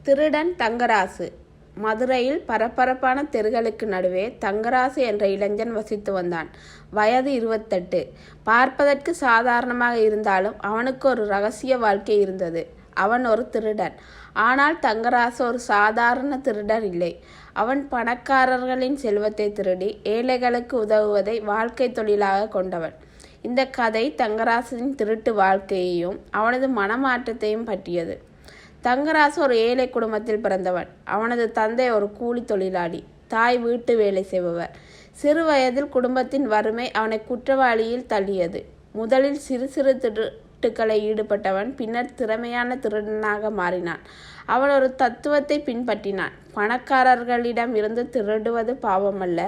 திருடன் தங்கராசு. மதுரையில் பரபரப்பான தெருகளுக்கு நடுவே தங்கராசு என்ற இளைஞன் வசித்து வந்தான். வயது 28. பார்ப்பதற்கு சாதாரணமாக இருந்தாலும் அவனுக்கு ஒரு ரகசிய வாழ்க்கை இருந்தது. அவன் ஒரு திருடன். ஆனால் தங்கராசு ஒரு சாதாரண திருடன் இல்லை. அவன் பணக்காரர்களின் செல்வத்தை திருடி ஏழைகளுக்கு உதவுவதை வாழ்க்கை தொழிலாக கொண்டவன். இந்த கதை தங்கராசின் திருட்டு வாழ்க்கையையும் அவனது மனமாற்றத்தையும் பற்றியது. தங்கராசு ஒரு ஏழை குடும்பத்தில் பிறந்தவன். அவனது தந்தை ஒரு கூலி தொழிலாளி, தாய் வீட்டு வேலை செய்பவர். சிறு வயதில் குடும்பத்தின் வறுமை அவனை குற்றவாளியில் தள்ளியது. முதலில் சிறு சிறு திருட்டுக்களை ஈடுபட்டவன் பின்னர் திறமையான திருடனாக மாறினான். அவன் ஒரு தத்துவத்தை பின்பற்றினான். பணக்காரர்களிடம் இருந்து திருடுவது பாவமல்ல,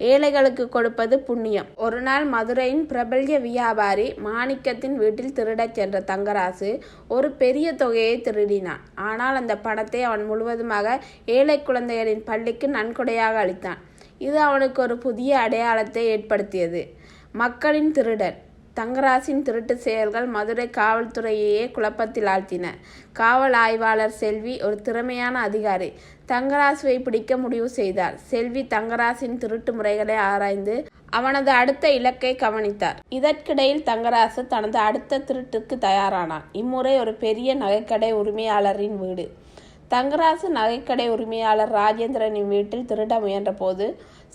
ஏழைகளுக்கு கொடுப்பது புண்ணியம். ஒரு நாள் மதுரையின் பிரபல்ய வியாபாரி மாணிக்கத்தின் வீட்டில் திருடச் சென்ற தங்கராசு ஒரு பெரிய தொகையை திருடினான். ஆனால் அந்த பணத்தை அவன் முழுவதுமாக ஏழை குழந்தைகளின் பள்ளிக்கு நன்கொடையாக அளித்தான். இது அவனுக்கு ஒரு புதிய அடையாளத்தை ஏற்படுத்தியது. மக்களின் திருடன். தங்கராசின் திருட்டு செயல்கள் மதுரை காவல்துறையையே குழப்பத்தில் ஆழ்த்தின. காவல் ஆய்வாளர் செல்வி ஒரு திறமையான அதிகாரி. தங்கராசுவை பிடிக்க முடிவு செய்தார். செல்வி தங்கராசின் திருட்டு முறைகளை ஆராய்ந்து அவனது அடுத்த இலக்கை கவனித்தார். இதற்கிடையில் தங்கராசு தனது அடுத்த திருட்டுக்கு தயாரானான். இம்முறை ஒரு பெரிய நகைக்கடை உரிமையாளரின் வீடு. தங்கராசு நகைக்கடை உரிமையாளர் ராஜேந்திரனின் வீட்டில் திருட முயன்ற போது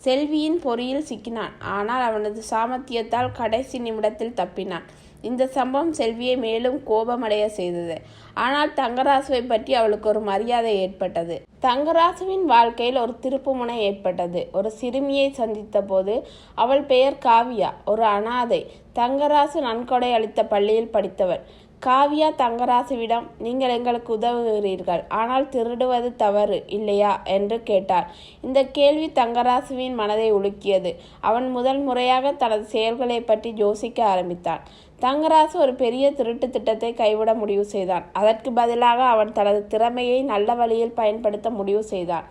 செல்வியின் பொறியில் சிக்கினான். ஆனால் அவனது சாமர்த்தியத்தால் கடைசி நிமிடத்தில் தப்பினான். இந்த சம்பவம் செல்வியை மேலும் கோபமடைய செய்தது. ஆனால் தங்கராசுவை பற்றி அவளுக்கு ஒரு மரியாதை ஏற்பட்டது. தங்கராசுவின் வாழ்க்கையில் ஒரு திருப்புமுனை ஏற்பட்டது. ஒரு சிறுமியை சந்தித்த போது அவள் பெயர் காவியா, ஒரு அனாதை. தங்கராசு நன்கொடை அளித்த பள்ளியில் படித்தவள். காவியா தங்கராசுவிடம், நீங்கள் எங்களுக்கு உதவுகிறீர்கள், ஆனால் திருடுவது தவறு இல்லையா என்று கேட்டார். இந்த கேள்வி தங்கராசுவின் மனதை உலுக்கியது. அவன் முதல் முறையாக தனது செயல்களை பற்றி யோசிக்க ஆரம்பித்தான். தங்கராசு ஒரு பெரிய திருட்டு திட்டத்தை கைவிட முடிவு செய்தான். அதற்கு பதிலாக அவன் தனது திறமையை நல்ல வழியில் பயன்படுத்த முடிவு செய்தான்.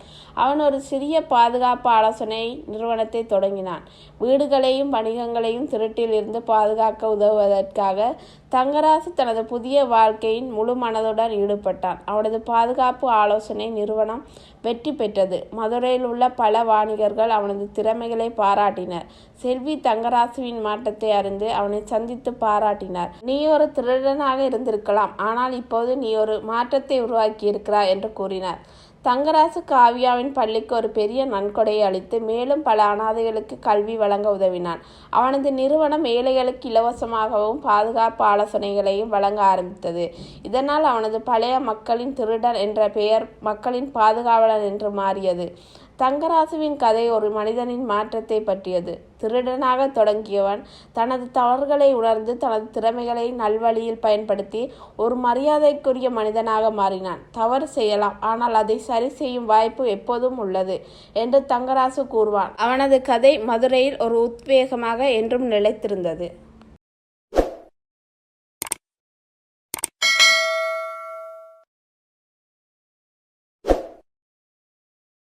அவன் ஒரு சிறிய பாதுகாப்பு ஆலோசனை நிறுவனத்தை தொடங்கினான். வீடுகளையும் வணிகங்களையும் திருட்டில் இருந்து பாதுகாக்க உதவுவதற்காக தங்கராசு தனது புதிய வாழ்க்கையின் முழு மனதுடன் ஈடுபட்டான். அவனது பாதுகாப்பு ஆலோசனை நிறுவனம் வெற்றி பெற்றது. மதுரையில் உள்ள பல வாணிகர்கள் அவனது திறமைகளை பாராட்டினர். செல்வி தங்கராசுவின் மாற்றத்தை அறிந்து அவனை சந்தித்து பாராட்டினார். நீ ஒரு திருடனாக இருந்திருக்கலாம், ஆனால் இப்போது நீ ஒரு மாற்றத்தை உருவாக்கி இருக்கிறாய் என்று கூறினார். தங்கராசு காவியாவின் பள்ளிக்கு ஒரு பெரிய நன்கொடையை அளித்து மேலும் பல அனாதைகளுக்கு கல்வி வழங்க உதவினான். அவனது நிறுவனம் ஏழைகளுக்கு இலவசமாகவும் பாதுகாப்பு ஆலோசனைகளையும் வழங்க ஆரம்பித்தது. இதனால் அவனது பழைய மக்களின் திருடன் என்ற பெயர் மக்களின் பாதுகாவலன் என்று மாறியது. தங்கராசுவின் கதை ஒரு மனிதனின் மாற்றத்தை பற்றியது. திருடனாக தொடங்கியவன் தனது தவறுகளை உணர்ந்து தனது திறமைகளை நல்வழியில் பயன்படுத்தி ஒரு மரியாதைக்குரிய மனிதனாக மாறினான். தவறு செய்யலாம், ஆனால் அதை சரி செய்யும் வாய்ப்பு எப்போதும் உள்ளது என்று தங்கராசு கூறுவான். அவனது கதை மதுரையில் ஒரு உத்வேகமாக என்றும் நிலைத்திருந்தது.